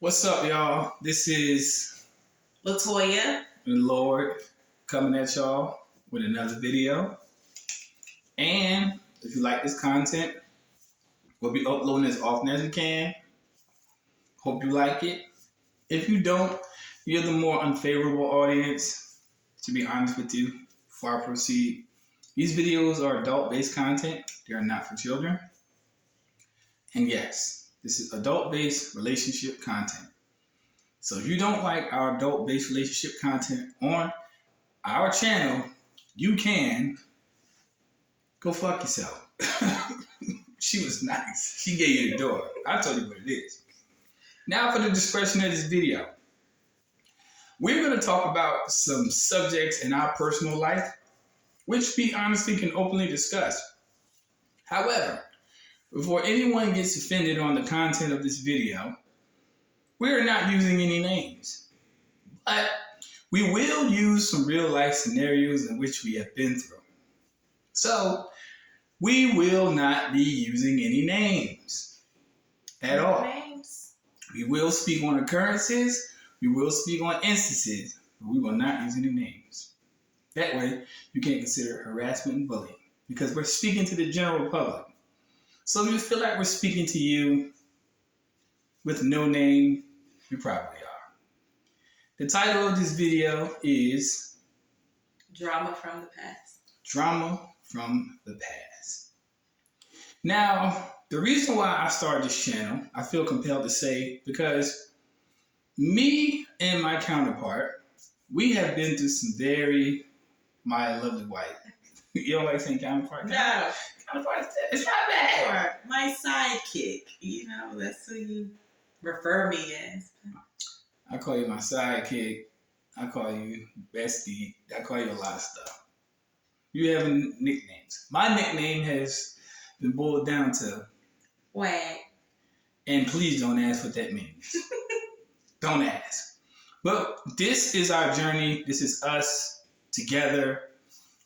What's up, y'all? This is LaToya and Lord coming at y'all with another video. And if you like this content, we'll be uploading as often as we can. Hope you like it. If you don't, you're the more unfavorable audience, to be honest with you, before I proceed. These videos are adult-based content. They are not for children. And yes, this is adult-based relationship content. So if you don't like our adult-based relationship content on our channel, you can go fuck yourself. She was nice. She gave you the door. I told you what it is. Now for the discretion of this video. We're going to talk about some subjects in our personal life, which we honestly can openly discuss. However, before anyone gets offended on the content of this video, we're not using any names. But we will use some real life scenarios in which we have been through. So we will not be using any names at all. Names. We will speak on occurrences. We will speak on instances, but we will not use any names. That way, you can't consider it harassment and bullying because we're speaking to the general public. So if you feel like we're speaking to you with no name, you probably are. The title of this video is Drama from the Past. Drama from the Past. Now, the reason why I started this channel, I feel compelled to say, because me and my counterpart, we have been through some my lovely wife. You don't like saying counterpart? No. Counterpart, it's not bad. Or my sidekick. You know, that's who you refer me as. I call you my sidekick. I call you bestie. I call you a lot of stuff. You have nicknames. My nickname has been boiled down to Wag. And please don't ask what that means. Don't ask. But this is our journey. This is us together,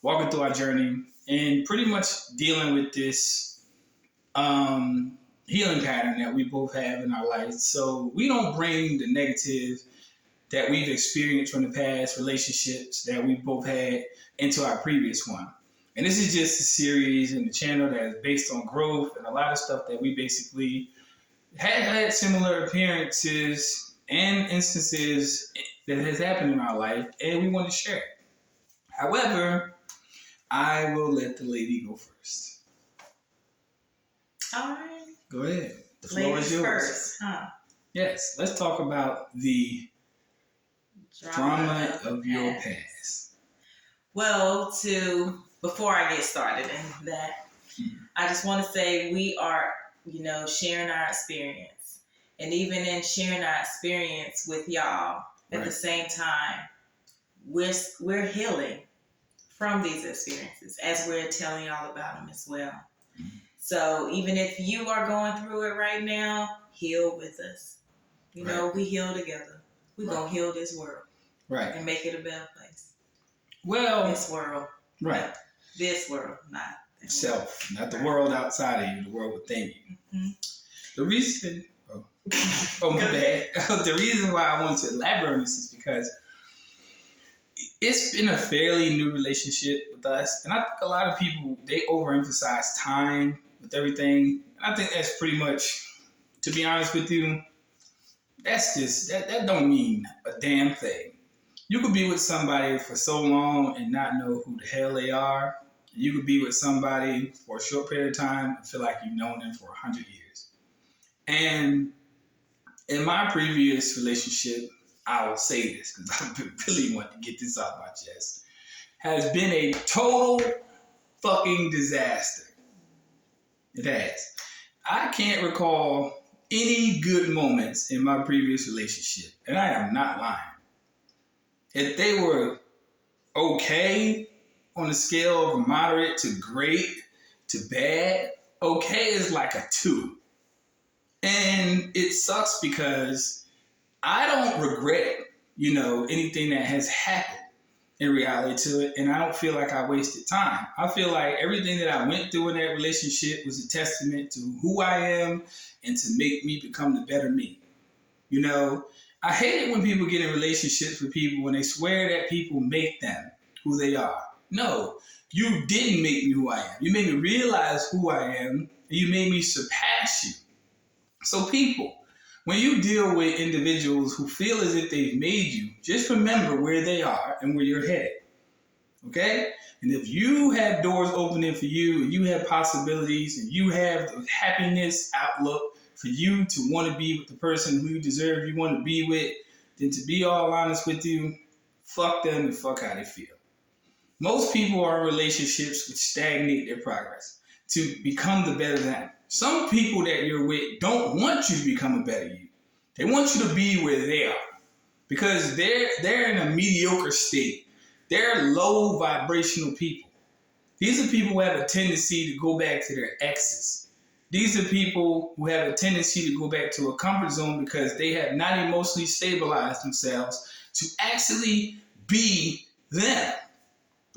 walking through our journey and pretty much dealing with this healing pattern that we both have in our lives. So we don't bring the negative that we've experienced from the past relationships that we both had into our previous one. And this is just a series in the channel that is based on growth and a lot of stuff that we basically had similar appearances and instances that has happened in our life, and we want to share it. However, I will let the lady go first. All right. Go ahead. The floor is yours. First, huh? Yes, let's talk about the drama of your past. Well, before I get started in that, I just want to say we are, sharing our experience. And even in sharing our experience with y'all, at the same time, we're healing from these experiences as we're telling y'all about them as well. Mm-hmm. So even if you are going through it right now, heal with us. You know, we heal together. We're going to heal this world. Right. And make it a better place. Well, this world. Right. This world, not that self, not the world outside of you, the world within you. Mm-hmm. The reason, my bad. The reason why I want to elaborate on this is because it's been a fairly new relationship with us. And I think a lot of people, they overemphasize time with everything. And I think that's pretty much, to be honest with you, that's just, that don't mean a damn thing. You could be with somebody for so long and not know who the hell they are. You could be with somebody for a short period of time and feel like you've known them for 100 years. And in my previous relationship, I will say this because I really want to get this off my chest, has been a total fucking disaster. It has. I can't recall any good moments in my previous relationship, and I am not lying. If they were okay on a scale of moderate to great to bad, okay is like a 2. And it sucks because I don't regret, anything that has happened in reality to it. And I don't feel like I wasted time. I feel like everything that I went through in that relationship was a testament to who I am and to make me become the better me. You know, I hate it when people get in relationships with people when they swear that people make them who they are. No, you didn't make me who I am. You made me realize who I am, and you made me surpass you. So people, when you deal with individuals who feel as if they've made you, just remember where they are and where you're headed. Okay? And if you have doors opening for you, and you have possibilities, and you have the happiness outlook for you to want to be with the person who you deserve you want to be with, then to be all honest with you, fuck them and fuck how they feel. Most people are in relationships which stagnate their progress to become the better them. Some people that you're with don't want you to become a better you. They want you to be where they are because they're in a mediocre state. They're low vibrational people. These are people who have a tendency to go back to their exes. These are people who have a tendency to go back to a comfort zone because they have not emotionally stabilized themselves to actually be them.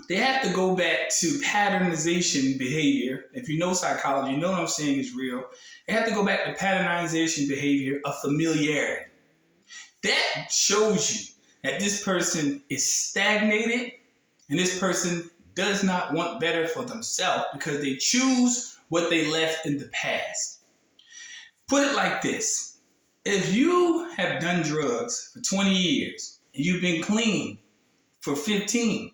They have to go back to patternization behavior. If you know psychology, you know what I'm saying is real. They have to go back to patternization behavior of familiarity. That shows you that this person is stagnated and this person does not want better for themselves because they choose what they left in the past. Put it like this. If you have done drugs for 20 years and you've been clean for 15,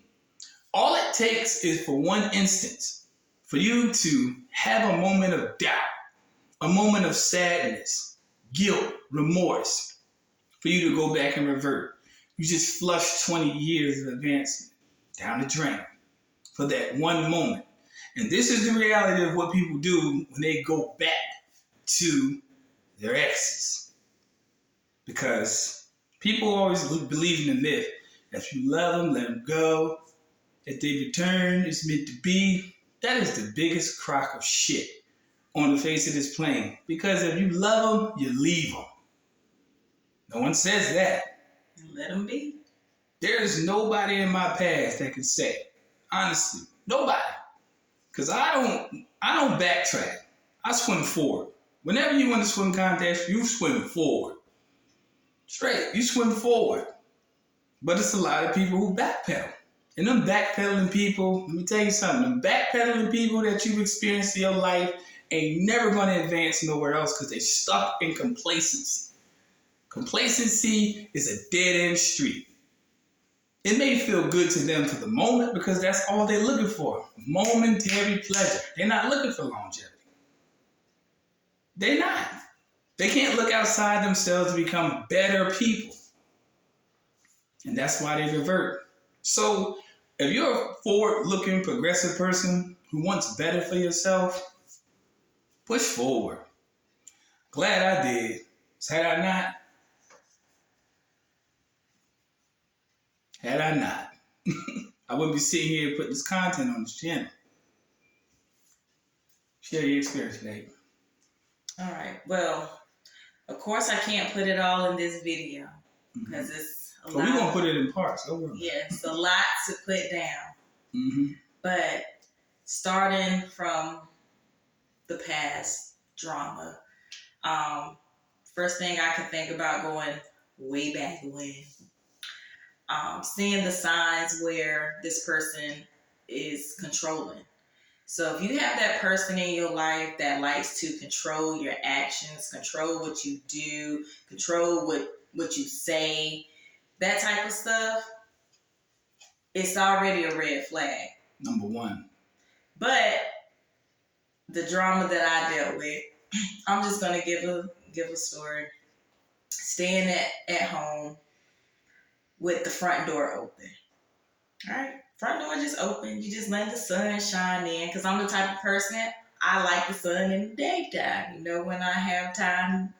all it takes is for one instance for you to have a moment of doubt, a moment of sadness, guilt, remorse, for you to go back and revert. You just flush 20 years of advancement down the drain for that one moment. And this is the reality of what people do when they go back to their exes. Because people always believe in the myth, if you love them, let them go. If they return, it's meant to be. That is the biggest crock of shit on the face of this plane. Because if you love them, you leave them. No one says that. Let them be. There is nobody in my past that can say, honestly, nobody. Because I don't backtrack. I swim forward. Whenever you win a swim contest, you swim forward. Straight, you swim forward. But it's a lot of people who backpedal. And them backpedaling people, let me tell you something, them backpedaling people that you've experienced in your life ain't never going to advance nowhere else because they're stuck in complacency. Complacency is a dead-end street. It may feel good to them for the moment because that's all they're looking for. Momentary pleasure. They're not looking for longevity. They're not. They can't look outside themselves to become better people. And that's why they revert. So if you're a forward-looking, progressive person who wants better for yourself, push forward. Glad I did. Had I not, I wouldn't be sitting here putting this content on this channel. Share your experience, babe. All right. Well, of course, I can't put it all in this video because it's a lot. We're going to put it in parts. Don't worry. Yeah, it's a lot to put down. Mm-hmm. But starting from the past drama, first thing I can think about going way back when, seeing the signs where this person is controlling. So if you have that person in your life that likes to control your actions, control what you do, control what you say, that type of stuff, it's already a red flag. Number one. But the drama that I dealt with, I'm just gonna give a story. Staying at home with the front door open. All right, front door just open. You just let the sun shine in. Cause I'm the type of person, I like the sun in the daytime. You know, when I have time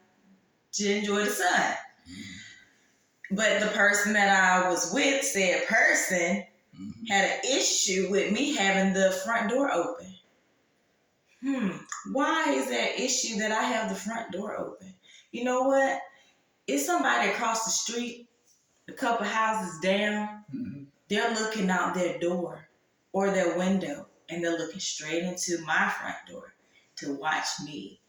to enjoy the sun. But the person that I was with, said person, had an issue with me having the front door open. Why is that issue that I have the front door open? You know what? It's somebody across the street, a couple houses down. They're looking out their door or their window, and they're looking straight into my front door to watch me.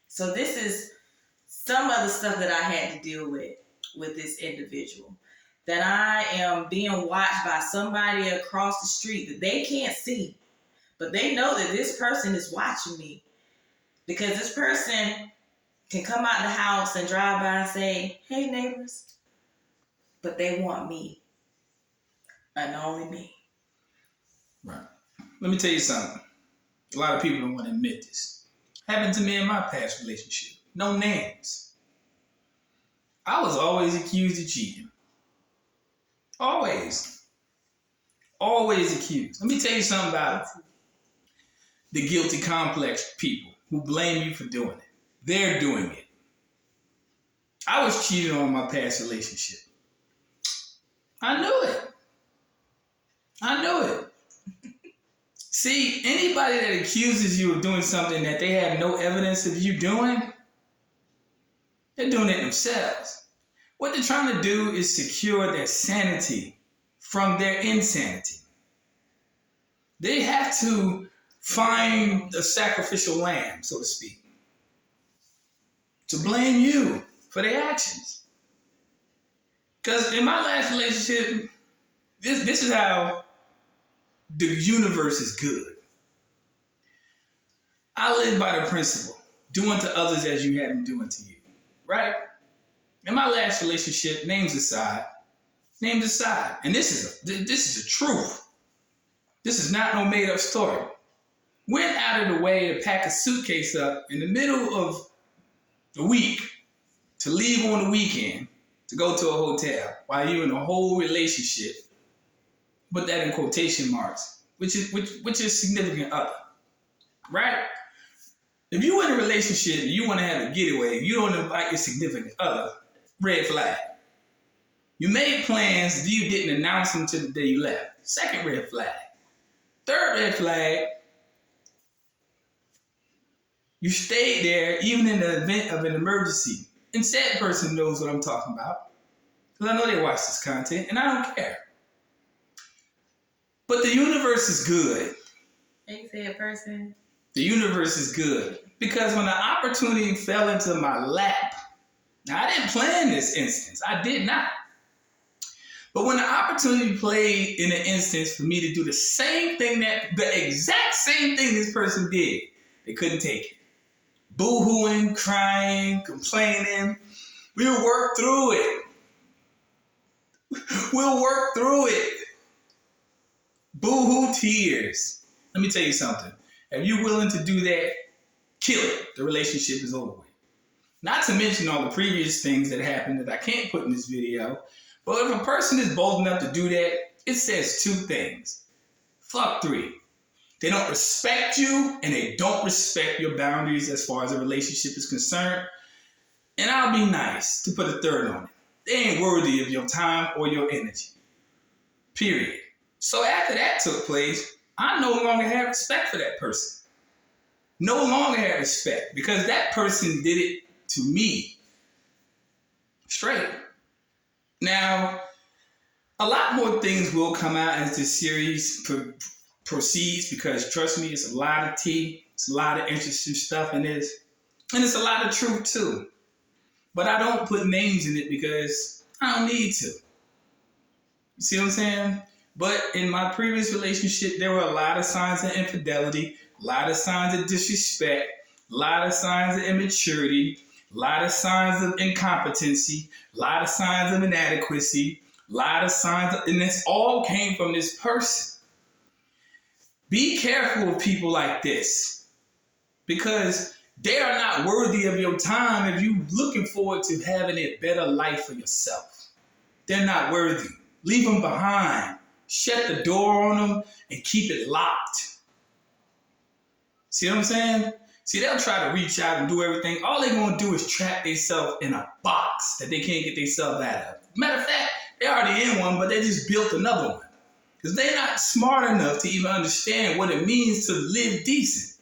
So this is some of the stuff that I had to deal with this individual. That I am being watched by somebody across the street that they can't see, but they know that this person is watching me, because this person can come out the house and drive by and say, "Hey, neighbors," but they want me and only me. Right. Let me tell you something. A lot of people don't want to admit this. Happened to me in my past relationship. No names. I was always accused of cheating. Always. Always accused. Let me tell you something about the guilty complex people who blame you for doing it. They're doing it. I was cheated on in my past relationship. I knew it. I knew it. See, anybody that accuses you of doing something that they have no evidence of you doing, they're doing it themselves. What they're trying to do is secure their sanity from their insanity. They have to find a sacrificial lamb, so to speak, to blame you for their actions. Because in my last relationship, this is how the universe is good. I live by the principle, do unto others as you have them do unto you. Right? In my last relationship, names aside, and this is a truth. This is not no made up story. Went out of the way to pack a suitcase up in the middle of the week to leave on the weekend to go to a hotel while you're in a whole relationship. Put that in quotation marks, which is significant other, right? If you in a relationship and you want to have a getaway, you don't invite your significant other, red flag. You made plans, you didn't announce them till the day you left. Second red flag. Third red flag, you stayed there even in the event of an emergency. And said person knows what I'm talking about. Because I know they watch this content and I don't care. But the universe is good. They said person. The universe is good. Because when the opportunity fell into my lap, now I didn't plan this instance. I did not. But when the opportunity played in an instance for me to do the exact same thing this person did, they couldn't take it. Boo-hooing, crying, complaining. We'll work through it. We'll work through it. Boo-hoo tears. Let me tell you something. If you're willing to do that, kill it. The relationship is over with. Not to mention all the previous things that happened that I can't put in this video. But if a person is bold enough to do that, it says two things. Fuck three. They don't respect you and they don't respect your boundaries as far as a relationship is concerned. And I'll be nice to put a third on it. They ain't worthy of your time or your energy. Period. So after that took place, I no longer have respect for that person. No longer have respect because that person did it to me. Straight. Now, a lot more things will come out as this series proceeds because, trust me, it's a lot of tea. It's a lot of interesting stuff in this. And it's a lot of truth, too. But I don't put names in it because I don't need to. You see what I'm saying? But in my previous relationship, there were a lot of signs of infidelity, a lot of signs of disrespect, a lot of signs of immaturity, a lot of signs of incompetency, a lot of signs of inadequacy, a lot of signs of, and this all came from this person. Be careful with people like this because they are not worthy of your time if you're looking forward to having a better life for yourself. They're not worthy. Leave them behind. Shut the door on them and keep it locked. See what I'm saying? See, they'll try to reach out and do everything. All they're going to do is trap themselves in a box that they can't get themselves out of. Matter of fact, they're already in one, but they just built another one. Because they're not smart enough to even understand what it means to live decent.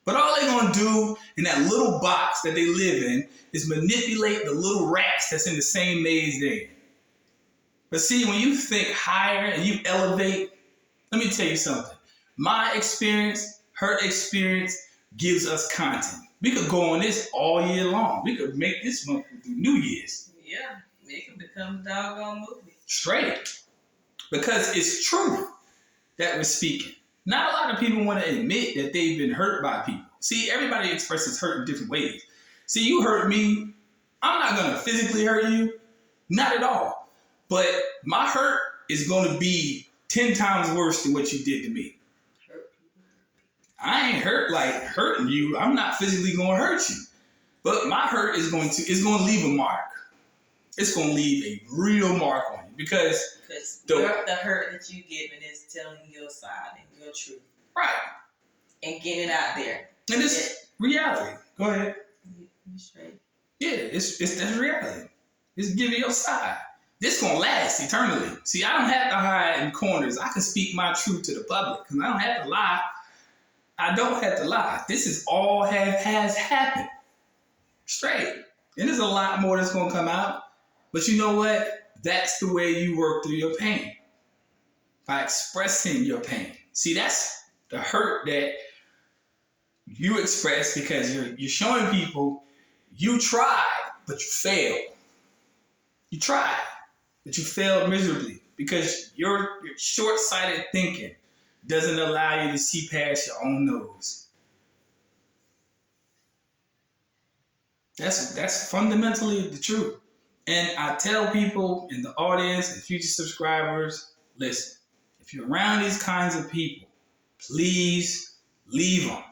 But all they're going to do in that little box that they live in is manipulate the little rats that's in the same maze they're in. But see, when you think higher and you elevate, let me tell you something. My experience, her experience gives us content. We could go on this all year long. We could make this month do New Year's. Yeah, it can become a doggone movie. Straight. Because it's true that we're speaking. Not a lot of people want to admit that they've been hurt by people. See, everybody expresses hurt in different ways. See, you hurt me. I'm not going to physically hurt you. Not at all. But my hurt is going to be 10 times worse than what you did to me. I ain't hurt like hurting you. I'm not physically going to hurt you. But my hurt is going to leave a mark. It's going to leave a real mark on you. Because the hurt that you giving is telling your side and your truth. Right. And getting it out there. And it's reality. Go ahead. You straight. Yeah, it's that's reality. It's giving your side. This gonna last eternally. See, I don't have to hide in corners. I can speak my truth to the public because I don't have to lie. I don't have to lie. This is all has happened. Straight. And there's a lot more that's gonna come out. But you know what? That's the way you work through your pain. By expressing your pain. See, that's the hurt that you express because you're showing people you tried, but you failed. You tried, but you failed miserably because your short-sighted thinking doesn't allow you to see past your own nose. That's fundamentally the truth. And I tell people in the audience and future subscribers, listen, if you're around these kinds of people, please leave them.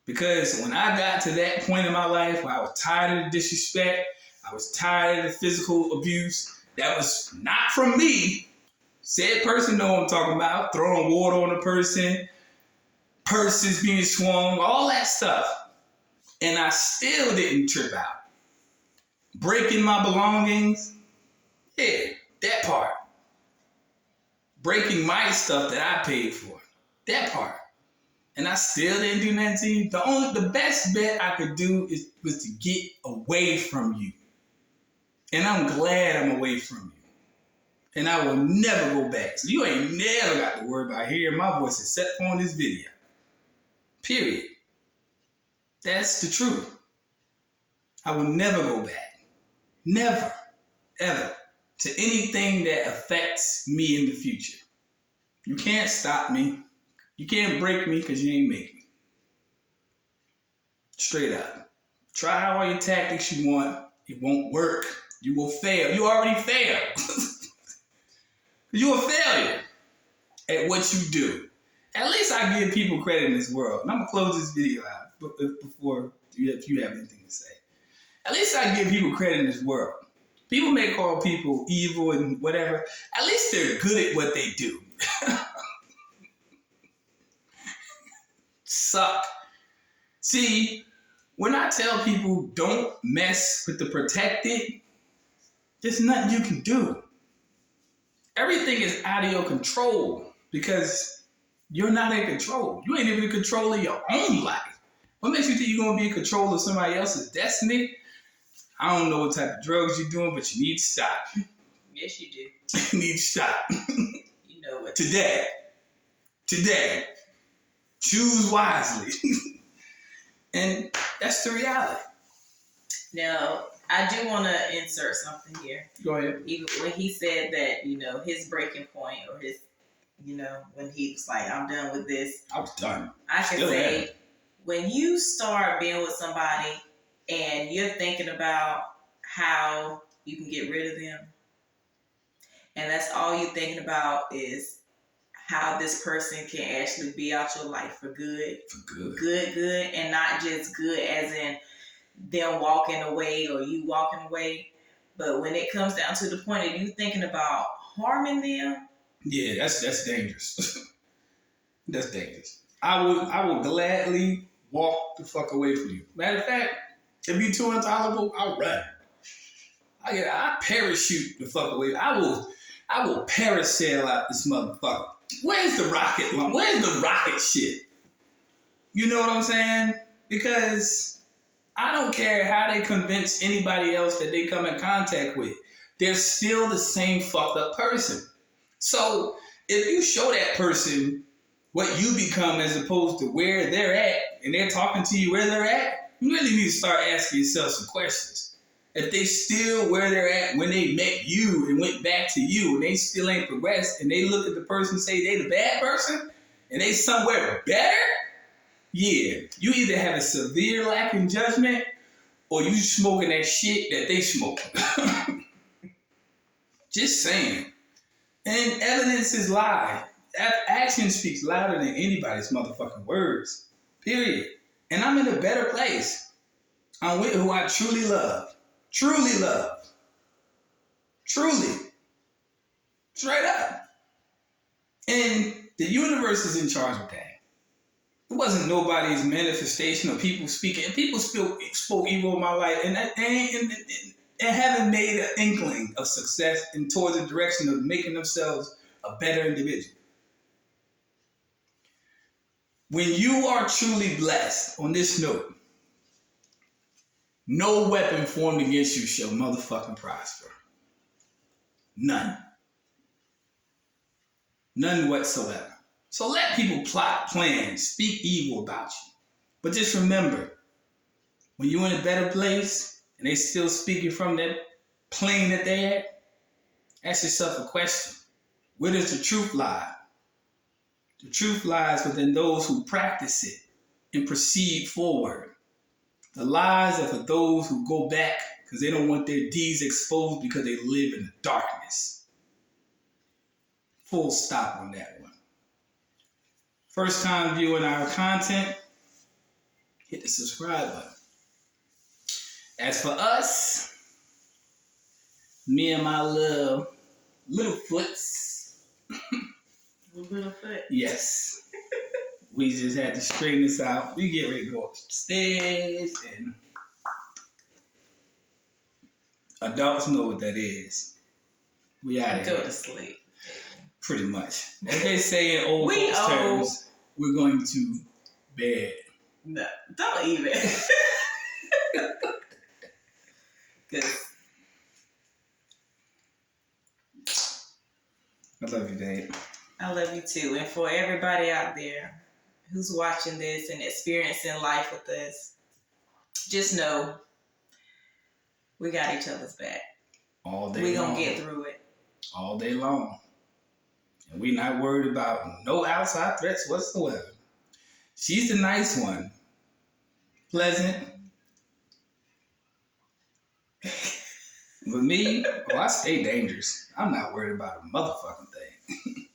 Because when I got to that point in my life where I was tired of the disrespect, I was tired of the physical abuse, that was not from me. Said person know what I'm talking about, throwing water on a person, purses being swung, all that stuff. And I still didn't trip out. Breaking my belongings, yeah, that part. Breaking my stuff that I paid for, that part. And I still didn't do nothing to you. The best bet I could do was to get away from you. And I'm glad I'm away from you. And I will never go back. So you ain't never got to worry about hearing my voice except on this video. Period. That's the truth. I will never go back. Never, ever, to anything that affects me in the future. You can't stop me. You can't break me because you ain't make me. Straight up. Try all your tactics you want. It won't work. You will fail. You already failed. You're a failure at what you do. At least I give people credit in this world. And I'm going to close this video out before if you have anything to say. At least I give people credit in this world. People may call people evil and whatever. At least they're good at what they do. Suck. See, when I tell people don't mess with the protected, there's nothing you can do. Everything is out of your control because you're not in control. You ain't even in control of your own life. What makes you think you're going to be in control of somebody else's destiny? I don't know what type of drugs you're doing, but you need to stop. Yes, you do. You need to stop. You know what? Today. Choose wisely. And that's the reality. Now, I do want to insert something here. Go ahead. Even when he said that, his breaking point or his, when he was like, I'm done with this. I was done. I can say, when you start being with somebody and you're thinking about how you can get rid of them, and that's all you're thinking about is how this person can actually be out your life for good. For good. Good, and not just good as in them walking away or you walking away. But when it comes down to the point of you thinking about harming them. Yeah, that's dangerous. That's dangerous. I would gladly walk the fuck away from you. Matter of fact, if you're too intolerable, I'll run. I parachute the fuck away. I will parasail out this motherfucker. Where's the rocket launch? Where's the rocket shit? You know what I'm saying? Because I don't care how they convince anybody else that they come in contact with. They're still the same fucked up person. So if you show that person what you become as opposed to where they're at, and they're talking to you where they're at, you really need to start asking yourself some questions. If they still where they're at when they met you and went back to you and they still ain't progressed and they look at the person and say they the bad person and they somewhere better, yeah, you either have a severe lack in judgment or you smoking that shit that they smoking. Just saying. And evidence is lie. Action speaks louder than anybody's motherfucking words. Period. And I'm in a better place. I'm with who I truly love. Truly love. Truly. Straight up. And the universe is in charge of that. It wasn't nobody's manifestation of people speaking. And people spoke evil in my life and haven't made an inkling of success and towards the direction of making themselves a better individual. When you are truly blessed on this note, no weapon formed against you shall motherfucking prosper. None. None whatsoever. So let people plot, plan, speak evil about you. But just remember, when you're in a better place and they still speaking from that plane that they at, ask yourself a question. Where does the truth lie? The truth lies within those who practice it and proceed forward. The lies are for those who go back because they don't want their deeds exposed because they live in the darkness. Full stop on that one. First time viewing our content, hit the subscribe button. As for us, me and my little foots. Little foot. Yes. We just had to straighten this out. We get ready to go upstairs and adults know what that is. We out of here. Go to sleep. Pretty much. As they say in old folks terms, we're going to bed. No, don't even. Good. I love you, Dave. I love you too. And for everybody out there who's watching this and experiencing life with us, just know we got each other's back. All day long. We're going to get through it. All day long. And we're not worried about no outside threats whatsoever. She's the nice one. Pleasant. But me, I stay dangerous. I'm not worried about a motherfucking thing.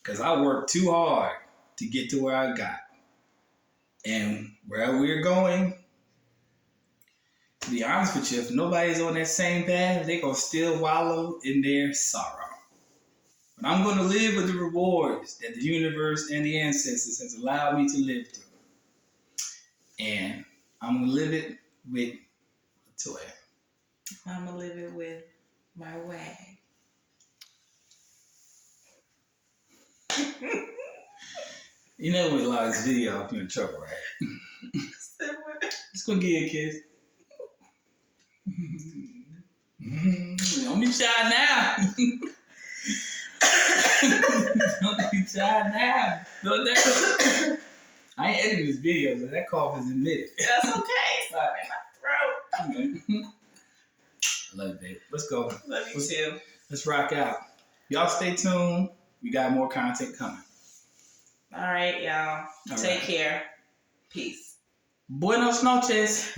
Because I worked too hard to get to where I got. And where we're going, to be honest with you, if nobody's on that same path, they're going to still wallow in their sorrow. But I'm going to live with the rewards that the universe and the ancestors has allowed me to live through. And I'm going to live it with LaToya. I'm going to live it with my wag. You know with a lot of this video, you're in trouble, right? Just go give you a kiss. Don't be shy now. Don't be shy now. No, I ain't editing this video, but that cough is admitted. That's okay. It's not in my throat. I love you, babe. Let's go. Love you too. Let's rock out. Y'all stay tuned. We got more content coming. All right, y'all. Take care. Peace. Buenos noches.